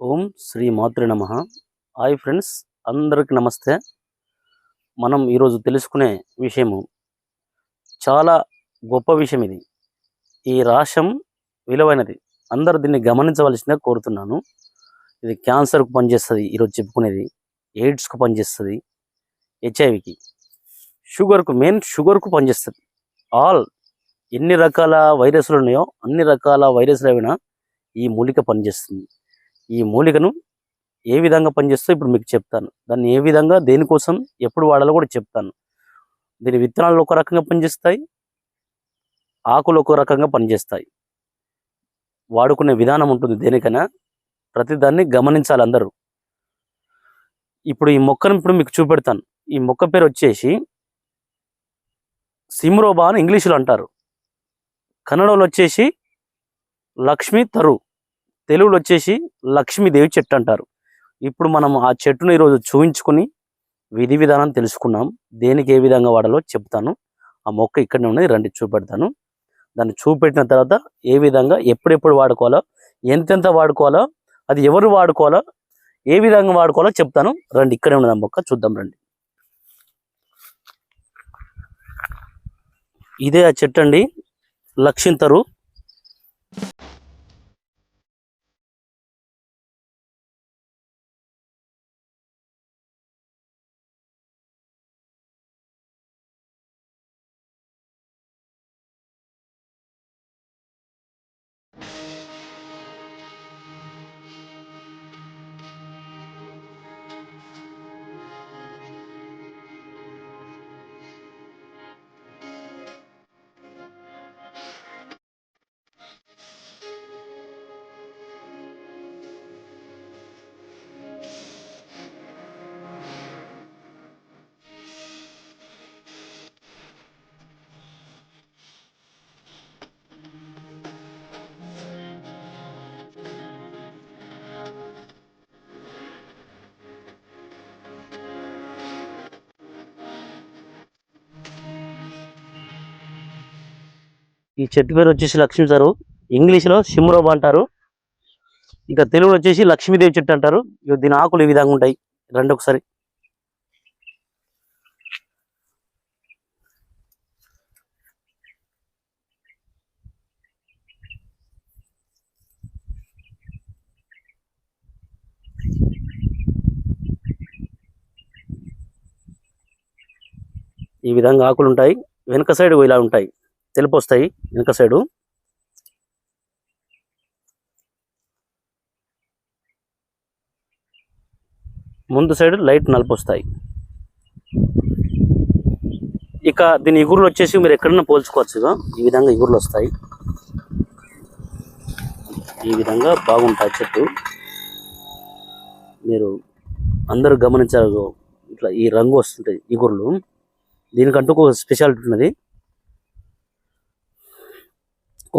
ఓం శ్రీ మాతృ నమః. Hi friends, అందరికి నమస్తే. మనం ఈరోజు తెలుసుకునే విషయము చాలా గొప్ప విషయం. ఈ రాశం విలువైనది, అందరూ దీన్ని గమనించవలసిందిగా కోరుతున్నాను. ఇది క్యాన్సర్కు పనిచేస్తుంది, ఈరోజు చెప్పుకునేది ఎయిడ్స్కు పనిచేస్తుంది, హెచ్ఐవికి, షుగర్కు పనిచేస్తుంది. ఆల్ ఎన్ని రకాల వైరస్లు ఉన్నాయో అన్ని రకాల వైరస్లు అయినా ఈ మూలిక పనిచేస్తుంది. ఈ మూలికను ఏ విధంగా పనిచేస్తుందో ఇప్పుడు మీకు చెప్తాను. దాన్ని ఏ విధంగా, దేనికోసం, ఎప్పుడు వాడాలో కూడా చెప్తాను. దీని విత్తనాలు ఒక రకంగా పనిచేస్తాయి, ఆకులు ఒక రకంగా పనిచేస్తాయి. వాడుకునే విధానం ఉంటుంది. దేనికైనా ప్రతిదాన్ని గమనించాలి అందరూ. ఇప్పుడు ఈ మొక్కను మీకు చూపెడతాను. ఈ మొక్క పేరు వచ్చేసి సిమ్రోబా అని ఇంగ్లీషులో అంటారు. కన్నడలో వచ్చేసి లక్ష్మీ తరు, తెలుగులో వచ్చేసి లక్ష్మీదేవి చెట్టు అంటారు. ఇప్పుడు మనం ఆ చెట్టును ఈరోజు చూపించుకుని విధి విధానం తెలుసుకున్నాం. దేనికి ఏ విధంగా వాడాలో చెప్తాను. ఆ మొక్క ఇక్కడనే ఉన్నది, రండి చూపెడతాను. దాన్ని చూపెట్టిన తర్వాత ఏ విధంగా ఎప్పుడెప్పుడు వాడుకోవాలో, ఎంతెంత వాడుకోవాలో, అది ఎవరు వాడుకోవాలో, ఏ విధంగా వాడుకోవాలో చెప్తాను. రండి, ఇక్కడే ఉన్నది ఆ మొక్క, చూద్దాం రండి. ఇదే ఆ చెట్టు అండి, లక్ష్మీతరు. ఈ చెట్టు పేరు వచ్చేసి లక్ష్మీతరు, ఇంగ్లీష్లో సిమ్రోబా అంటారు. ఇంకా తెలుగులో వచ్చేసి లక్ష్మీదేవి చెట్టు అంటారు. దీని ఆకులు ఈ విధంగా ఉంటాయి. రండి ఒకసారి. ఈ విధంగా ఆకులు ఉంటాయి. వెనక సైడ్ ఇలా ఉంటాయి, తెలుపు వస్తాయి. వెనక సైడు ముందు సైడ్ లైట్ నలుపు వస్తాయి. ఇక దీని ఇగురులు వచ్చేసి మీరు ఎక్కడైనా పోల్చుకోవచ్చు. ఈ విధంగా ఇగురులు వస్తాయి. ఈ విధంగా బాగుంటాయి చెట్టు. మీరు అందరూ గమనించారు, ఇట్లా ఈ రంగు వస్తుంటాయి ఇగురులు. దీనికంటూ ఒక స్పెషాలిటీ ఉన్నది.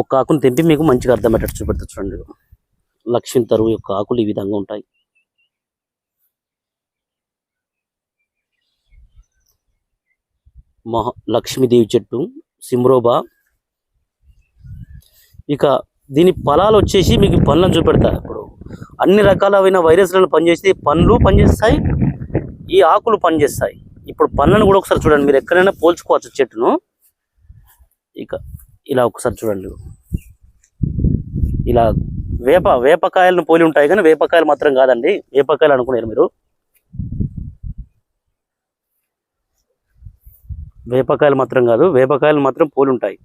ఒక ఆకును తెంపి మీకు మంచిగా అర్థమయ్యేటట్టు చూపెడతా చూడండి. లక్ష్మీతరు యొక్క ఆకులు ఈ విధంగా ఉంటాయి. లక్ష్మీదేవి చెట్టు, సిమ్రోబా. ఇక దీని ఫలాలు వచ్చేసి మీకు పండ్లను చూపెడతా. ఇప్పుడు అన్ని రకాలైన వైరస్లను పనిచేస్తే పండ్లు పనిచేస్తాయి, ఈ ఆకులు పనిచేస్తాయి. ఇప్పుడు పండ్లను కూడా ఒకసారి చూడండి. మీరు ఎక్కడైనా పోల్చుకోవచ్చు చెట్టును. ఇక ఇలా ఒకసారి చూడండి. ఇలా వేపకాయలను పోలి ఉంటాయి, కానీ వేపకాయలు మాత్రం కాదండి. వేపకాయలు అనుకున్నారు మీరు. వేపకాయలు మాత్రం కాదు, వేపకాయలు మాత్రం పోలి ఉంటాయి.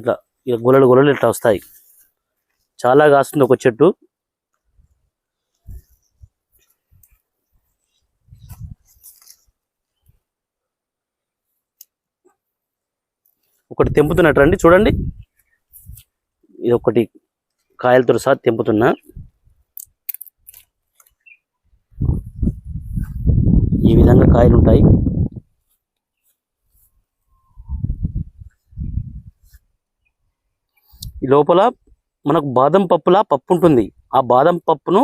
ఇట్లా ఇక గులలు ఇట్లా వస్తాయి. చాలా కాస్తుంది ఒక చెట్టు. ఒకటి తెంపుతున్నట్టు రండి చూడండి. ఇది ఒకటి కాయలతో సహా తెంపుతున్నా. ఈ విధంగా కాయలు ఉంటాయి. ఈ లోపల మనకు బాదం పప్పులా పప్పు ఉంటుంది. ఆ బాదం పప్పును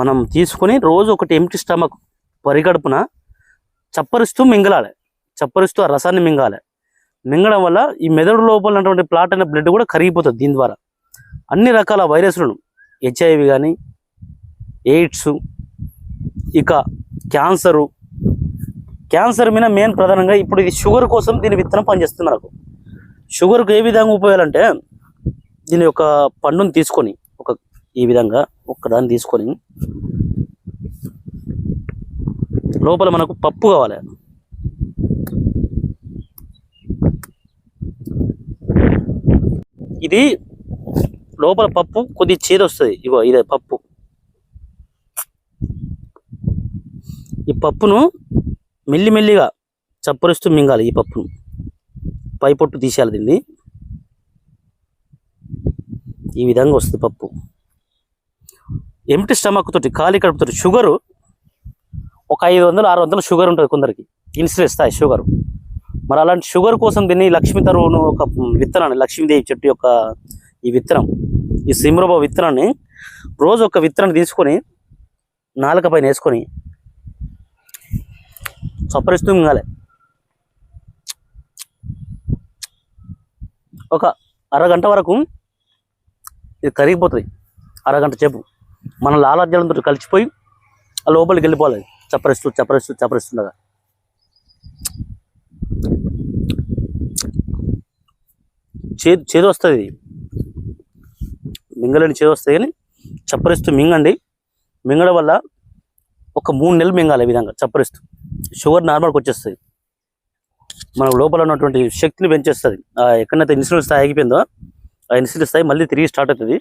మనం తీసుకొని రోజు ఒకటి ఎంప్టీ స్టమక్ పరిగడుపున చప్పరిస్తూ మింగలాలి. చప్పరిస్తూ ఆ రసాన్ని మింగాలి. మింగడం వల్ల ఈ మెదడు లోపల ఉన్నటువంటి ప్లాట్ అనే బ్లడ్ కూడా కరిగిపోతుంది దీని ద్వారా. అన్ని రకాల వైరస్లను హెచ్ఐవి కానీ, ఎయిడ్స్, ఇక క్యాన్సర్ మీద మెయిన్ ప్రధానంగా ఇప్పుడు ఇది షుగర్ కోసం దీని విత్తనం పనిచేస్తుంది. మనకు షుగర్కు ఏ విధంగా ఉపయోగాలంటే దీని యొక్క పండును తీసుకొని ఈ విధంగా ఒక్కదాన్ని తీసుకొని లోపల మనకు పప్పు కావాలి. ఇది లోపల పప్పు కొద్దిగా చేదు వస్తుంది. ఇగో ఇదే పప్పు. ఈ పప్పును మెల్లిమెల్లిగా చప్పరిస్తూ మింగాలి. ఈ పప్పును పై పొట్టు తీసేయాలి. దీన్ని ఈ విధంగా వస్తుంది పప్పు. ఎంటీ స్టమక్ తోటి, ఖాళీ కడుపుతోటి షుగరు ఒక 500-600 షుగర్ ఉంటుంది కొందరికి, ఇన్సులిన్ ఇస్తాయి షుగర్. మరి అలాంటి షుగర్ కోసం దీన్ని లక్ష్మీ తరువును ఒక విత్తనాన్ని, లక్ష్మీదేవి చెట్టు యొక్క ఈ విత్తనం, ఈ సిమ్రోబ విత్తనాన్ని రోజు ఒక విత్తనాన్ని తీసుకొని నాలుక పైన వేసుకొని చప్పరిస్తూ మింగాలి. ఒక అరగంట వరకు ఇది కరిగిపోతుంది. అరగంట సేపు మన లాలాజలంతో కలిసిపోయి ఆ లోపలికి వెళ్ళిపోవాలి. చప్పరిస్తుండగా చేదు వస్తుంది. మింగలేని చేదు వస్తుంది, కానీ చప్పరిస్తూ మింగండి. మింగడం వల్ల ఒక 3 నెలలు మింగాలి. ఈ విధంగా చప్పరిస్తూ షుగర్ నార్మల్కి వచ్చేస్తుంది. మన లోపల ఉన్నటువంటి శక్తిని పెంచేస్తుంది. ఎక్కడైతే ఇన్సులిన్ స్థాయి ఆగిపోయిందో ఆ ఇన్సులిన్ స్థాయి మళ్ళీ తిరిగి స్టార్ట్ అవుతుంది.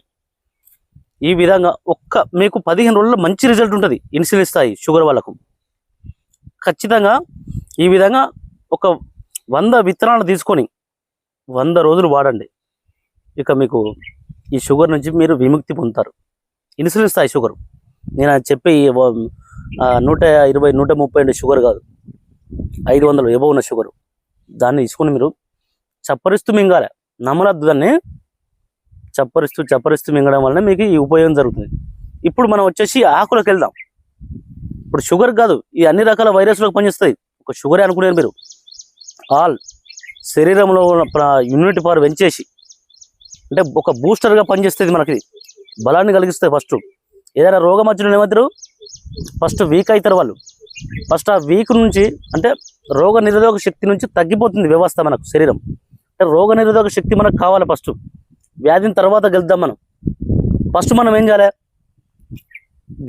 ఈ విధంగా మీకు 15 రోజుల్లో మంచి రిజల్ట్ ఉంటుంది. ఇన్సులిన్ స్థాయి షుగర్ వాళ్ళకు ఖచ్చితంగా ఈ విధంగా ఒక 100 విత్తనాలు తీసుకొని 100 రోజులు వాడండి. ఇక మీకు ఈ షుగర్ నుంచి మీరు విముక్తి పొందుతారు. ఇన్సులిన్ స్థాయి షుగర్, నేను చెప్పే 120-130 షుగర్ కాదు, 500 ఎబో ఉన్న షుగరు. దాన్ని తీసుకుని మీరు చప్పరిస్తూ మింగాలి. నమ్మలద్దు. దాన్ని చప్పరిస్తూ మింగడం వలన మీకు ఈ ఉపయోగం జరుగుతుంది. ఇప్పుడు మనం వచ్చేసి ఆకులకు వెళ్దాం. ఇప్పుడు షుగర్ కాదు, ఈ అన్ని రకాల వైరస్లకు పనిచేస్తాయి. ఒక షుగరే అనుకునేది మీరు. ఆల్ శరీరంలో ఇమ్యూనిటీ పవర్ పెంచేసి, అంటే ఒక బూస్టర్గా పనిచేస్తుంది. మనకి బలాన్ని కలిగిస్తుంది. ఫస్ట్ ఏదైనా రోగం వచ్చిన ఏమవుతారు, ఫస్ట్ వీక్ అవుతారు వాళ్ళు. ఫస్ట్ ఆ వీక్ నుంచి, అంటే రోగ నిరోధక శక్తి నుంచి తగ్గిపోతుంది వ్యవస్థ మనకు శరీరం. అంటే రోగ నిరోధక శక్తి మనకు కావాలి. ఫస్ట్ వ్యాధిని తర్వాత గెలుద్దాం మనం. ఫస్ట్ మనం ఏం చేయాలి,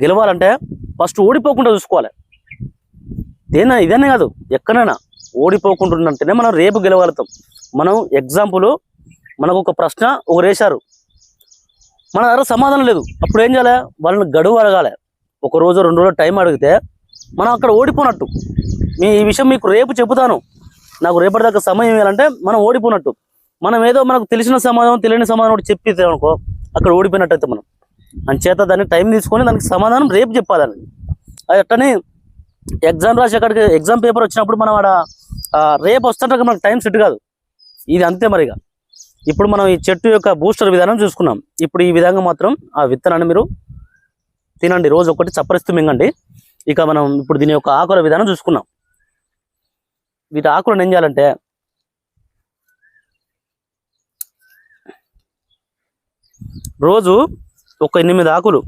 గెలవాలంటే ఫస్ట్ ఓడిపోకుండా చూసుకోవాలి. ఇదనే కాదు, ఎక్కడైనా ఓడిపోకుంటుందంటేనే మనం రేపు గెలవగలుగుతాం. మనం ఎగ్జాంపుల్, మనకు ఒక ప్రశ్న వేశారు, మన దగ్గర సమాధానం లేదు. అప్పుడు ఏం చేయాలి, వాళ్ళని గడువు అడగాలి. 1 రోజు 2 రోజులు టైం అడిగితే మనం అక్కడ ఓడిపోనట్టు. ఈ విషయం మీకు రేపు చెబుతాను. నాకు రేపటిదాకా సమయం ఇవ్వాలంటే మనం ఓడిపోనట్టు. మనం ఏదో మనకు తెలిసిన సమాధానం, తెలియని సమాధానం ఒకటి చెప్పితే అనుకో, అక్కడ ఓడిపోయినట్టయితే మనం. అంచేత దాన్ని టైం తీసుకొని దానికి సమాధానం రేపు చెప్పాలని. అది అట్టనే ఎగ్జామ్ రాసి అక్కడికి ఎగ్జామ్ పేపర్ వచ్చినప్పుడు మనం రేపు వస్తుంటే మనకు టైం సెట్ కాదు. ఇది అంతే మరిగా. ఇప్పుడు మనం ఈ చెట్టు యొక్క బూస్టర్ విధానం చూసుకున్నాం. ఇప్పుడు ఈ విధంగా మాత్రం ఆ విత్తనాన్ని మీరు తినండి. రోజు ఒకటి చప్పరిస్తూ మింగండి. ఇక మనం ఇప్పుడు దీని యొక్క ఆకుల విధానం చూసుకున్నాం. వీటి ఆకులను ఏం చేయాలంటే, రోజు ఒక 8 ఆకులు,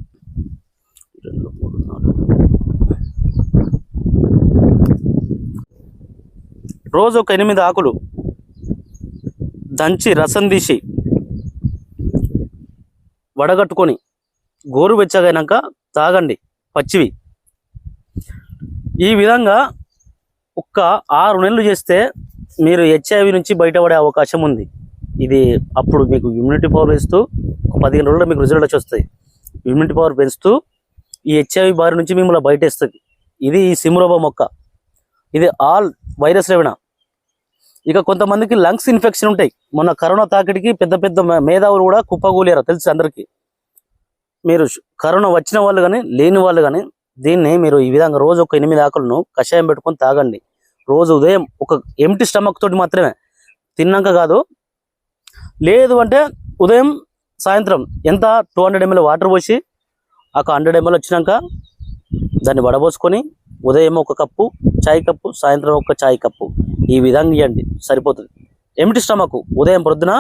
రోజు ఒక 8 ఆకులు దంచి రసం తీసి వడగట్టుకొని గోరువెచ్చగైనాక తాగండి, పచ్చివి. ఈ విధంగా 6 నెలలు చేస్తే మీరు హెచ్ఐవి నుంచి బయటపడే అవకాశం ఉంది. ఇది అప్పుడు మీకు ఇమ్యూనిటీ పవర్ పెంచుతూ 15 రోజుల్లో మీకు రిజల్ట్ వచ్చి వస్తాయి. ఇమ్యూనిటీ పవర్ పెంచుతూ ఈ హెచ్ఐవి బారి నుంచి మిమ్మల్ని బయటేస్తుంది. ఇది ఈ సిమ్రోబా మొక్క. ఇది ఆల్ వైరస్ రేవణ. ఇక కొంతమందికి లంగ్స్ ఇన్ఫెక్షన్ ఉంటాయి. మొన్న కరోనా తాకిడికి పెద్ద పెద్ద మేధావులు కూడా కుప్పగూలేరు, తెలుసు అందరికీ. మీరు కరోనా వచ్చిన వాళ్ళు కానీ లేని వాళ్ళు కానీ దీన్ని మీరు ఈ విధంగా రోజు ఒక 8 ఆకులను కషాయం పెట్టుకొని తాగండి. రోజు ఉదయం ఒక ఎంటీ స్టమక్ తోటి మాత్రమే, తిన్నాక కాదు. లేదు అంటే ఉదయం సాయంత్రం ఎంత 200 ml వాటర్ పోసి ఒక 100 ml వచ్చినాక దాన్ని వడబోసుకొని ఉదయం 1 కప్పు చాయ్ కప్పు, సాయంత్రం 1 చాయ్ కప్పు, ఈ విధంగా ఇవ్వండి, సరిపోతుంది. ఎంటీ స్టమక్ ఉదయం పొద్దున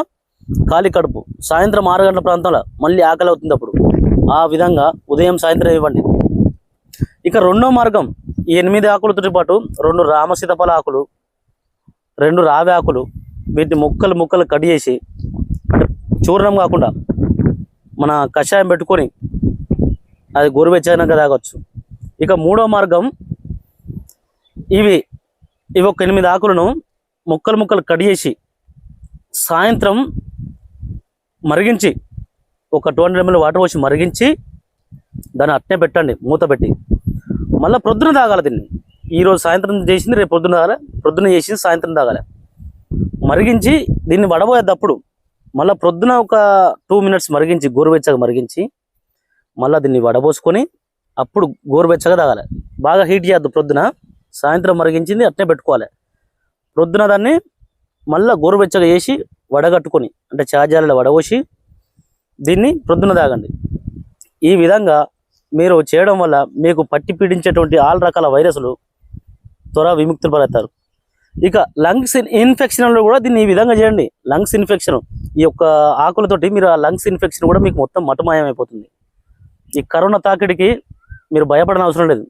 ఖాళీ కడుపు సాయంత్రం 6 గంటల ప్రాంతంలో మళ్ళీ ఆకలి అవుతుంది అప్పుడు. ఆ విధంగా ఉదయం సాయంత్రం ఇవ్వండి. ఇక రెండో మార్గం, ఈ 8 ఆకులతో పాటు 2 రామసీతఫల ఆకులు, 2 రావి ఆకులు, వీటిని ముక్కలు కట్ చేసి, అంటే చూర్ణం కాకుండా మన కషాయం పెట్టుకొని అది గోరువెచ్చగా తాగొచ్చు. ఇక మూడో మార్గం, ఇవి ఒక 8 ఆకులను ముక్కలు కట్ చేసి సాయంత్రం మరిగించి ఒక 200 ml వాటర్ పోసి మరిగించి దాన్ని అట్నే పెట్టండి మూత పెట్టి. మళ్ళీ ప్రొద్దున తాగాలి దీన్ని. ఈరోజు సాయంత్రం చేసింది రేపు పొద్దున తాగాలి, ప్రొద్దున చేసింది సాయంత్రం తాగాలి. మరిగించి దీన్ని వడబోయేటప్పుడు మళ్ళీ ప్రొద్దున ఒక 2 minutes మరిగించి గోరువెచ్చగా మరిగించి మళ్ళీ దీన్ని వడబోసుకొని అప్పుడు గోరువెచ్చగా తాగాలి. బాగా హీట్ చేయద్దు. ప్రొద్దున సాయంత్రం మరిగించింది అట్నే పెట్టుకోవాలి. ప్రొద్దున దాన్ని మళ్ళీ గోరువెచ్చగా వేసి వడగట్టుకొని, అంటే చార్జాలలో వడబోసి దీన్ని ప్రొద్దున తాగండి. ఈ విధంగా మీరు చేయడం వల్ల మీకు పట్టి పీడించేటువంటి ఆల్ రకాల వైరస్లు త్వర విముక్తులు పడతారు. ఇక లంగ్స్ ఇన్ఫెక్షన్లో కూడా దీన్ని ఈ విధంగా చేయండి. లంగ్స్ ఇన్ఫెక్షన్ ఈ యొక్క ఆకులతోటి మీరు ఆ లంగ్స్ ఇన్ఫెక్షన్ కూడా మీకు మొత్తం మటుమాయమైపోతుంది. ఈ కరోనా తాకిడికి మీరు భయపడని అవసరం లేదు.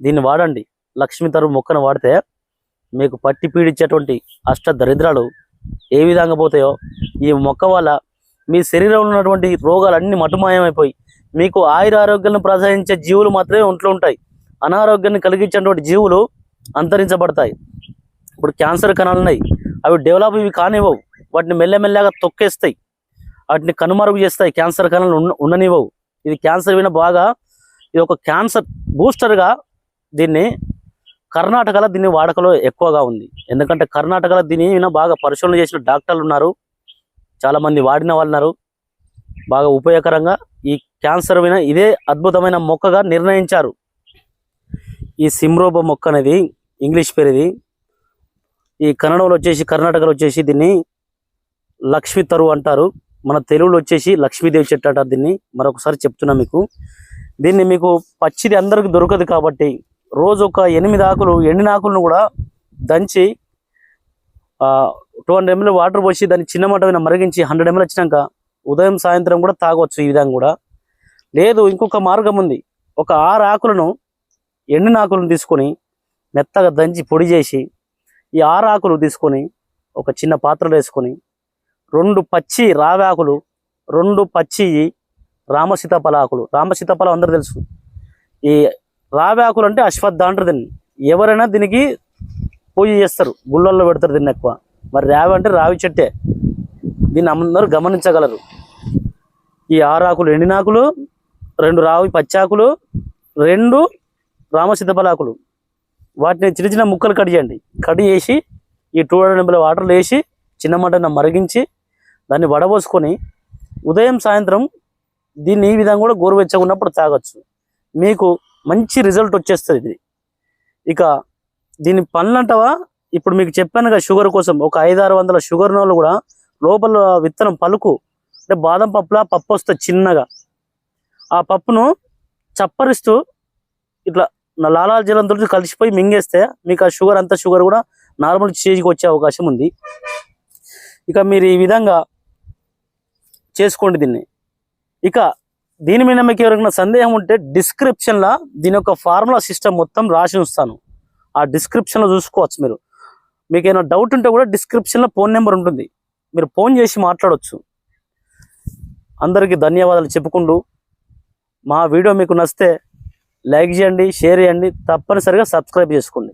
దీన్ని వాడండి. లక్ష్మీ తరు మొక్కను వాడితే మీకు పట్టి పీడించేటువంటి అష్ట దరిద్రాలు ఏ విధంగా పోతాయో ఈ మొక్క వల్ల మీ శరీరంలో ఉన్నటువంటి రోగాలన్నీ మటుమాయమైపోయి మీకు ఆయురారోగ్యాలను ప్రసాదించే జీవులు మాత్రమే ఒంట్లో ఉంటాయి. అనారోగ్యాన్ని కలిగించేటువంటి జీవులు అంతరించబడతాయి. ఇప్పుడు క్యాన్సర్ కణాలు ఉన్నాయి, అవి డెవలప్ ఇవి కానివ్వవు. వాటిని మెల్లమెల్లగా తొక్కేస్తాయి, వాటిని కనుమరుగు చేస్తాయి. క్యాన్సర్ కణాలు ఉండనివ్వవు. ఇది క్యాన్సర్ విన బాగా, ఇది ఒక క్యాన్సర్ బూస్టర్గా దీన్ని కర్ణాటకలో దీన్ని వాడకలో ఎక్కువగా ఉంది. ఎందుకంటే కర్ణాటకలో దీని బాగా పరిశోధన చేసిన డాక్టర్లు ఉన్నారు, చాలామంది వాడిన వాళ్ళు ఉన్నారు. బాగా ఉపయోగకరంగా ఈ క్యాన్సర్ విన ఇదే అద్భుతమైన మొక్కగా నిర్ణయించారు. ఈ సిమ్రోబో మొక్క అనేది ఇంగ్లీష్ పేరు. ఇది ఈ కన్నడంలో వచ్చేసి, కర్ణాటకలో వచ్చేసి దీన్ని లక్ష్మీ తరు అంటారు. మన తెలుగులో వచ్చేసి లక్ష్మీదేవి చెట్టు అంటారు. దీన్ని మరొకసారి చెప్తున్నా మీకు. దీన్ని మీకు పచ్చిది అందరికి దొరకదు కాబట్టి రోజు ఒక 8 ఆకులు, ఎండిన ఆకులను కూడా దంచి 200 ml వాటర్ పోసి దాన్ని చిన్న మంట మీద మరిగించి 100 ml వచ్చినాక ఉదయం సాయంత్రం కూడా తాగొచ్చు. ఈ విధంగా కూడా లేదు. ఇంకొక మార్గం ఉంది. ఒక 6 ఆకులను, ఎండిన ఆకులను తీసుకొని మెత్తగా దంచి పొడి చేసి ఈ 6 ఆకులు తీసుకొని ఒక చిన్న పాత్రలో వేసుకొని 2 పచ్చి రావి ఆకులు, 2 పచ్చి రామసీతాఫల ఆకులు. రామసీతాఫలం అందరూ తెలుసు. ఈ రావి ఆకులు అంటే అశ్వత్థ అంటారు దీన్ని. ఎవరైనా దీనికి పూజ చేస్తారు, గుళ్ళల్లో పెడతారు దీన్ని ఎక్కువ. మరి రావి అంటే రావి చెట్టే. దీన్ని అందరూ గమనించగలరు. ఈ 6 ఆకులు ఎండిన ఆకులు, 2 రావి పచ్చాకులు, 2 రామసీతాఫల ఆకులు, వాటిని చిన్న చిన్న ముక్కలు కట్ చేయండి. కట్ చేసి ఈ 200 ml వాటర్లో వేసి చిన్న మంటను మరిగించి దాన్ని వడబోసుకొని ఉదయం సాయంత్రం దీన్ని ఈ విధంగా కూడా గోరువెచ్చగా ఉన్నప్పుడు తాగొచ్చు. మీకు మంచి రిజల్ట్ వచ్చేస్తుంది ఇది. ఇక దీని పనులంటవా, ఇప్పుడు మీకు చెప్పాను కదా, షుగర్ కోసం ఒక 500-600 షుగర్ నోళ్ళు కూడా లోపల విత్తనం పలుకు, అంటే బాదం పప్పులా పప్పు వస్తుంది చిన్నగా. ఆ పప్పును చప్పరిస్తూ ఇట్లా లాలాల జలంతో కలిసిపోయి మింగేస్తే మీకు ఆ షుగర్ అంతా షుగర్ కూడా నార్మల్ స్టేజ్కి వచ్చే అవకాశం ఉంది. ఇక మీరు ఈ విధంగా చేసుకోండి దీన్ని. ఇక దీని మీద మీకు ఎవరికైనా సందేహం ఉంటే డిస్క్రిప్షన్లో దీని యొక్క ఫార్ములా సిస్టమ్ మొత్తం రాసి ఉంచుతాను. ఆ డిస్క్రిప్షన్లో చూసుకోవచ్చు. మీకు ఏమైనా డౌట్ ఉంటే కూడా డిస్క్రిప్షన్లో ఫోన్ నెంబర్ ఉంటుంది, మీరు ఫోన్ చేసి మాట్లాడవచ్చు. అందరికీ ధన్యవాదాలు చెప్పుకుంటూ, మా వీడియో మీకు నచ్చితే లైక్ చేయండి, షేర్ చేయండి, తప్పనిసరిగా సబ్స్క్రైబ్ చేసుకోండి.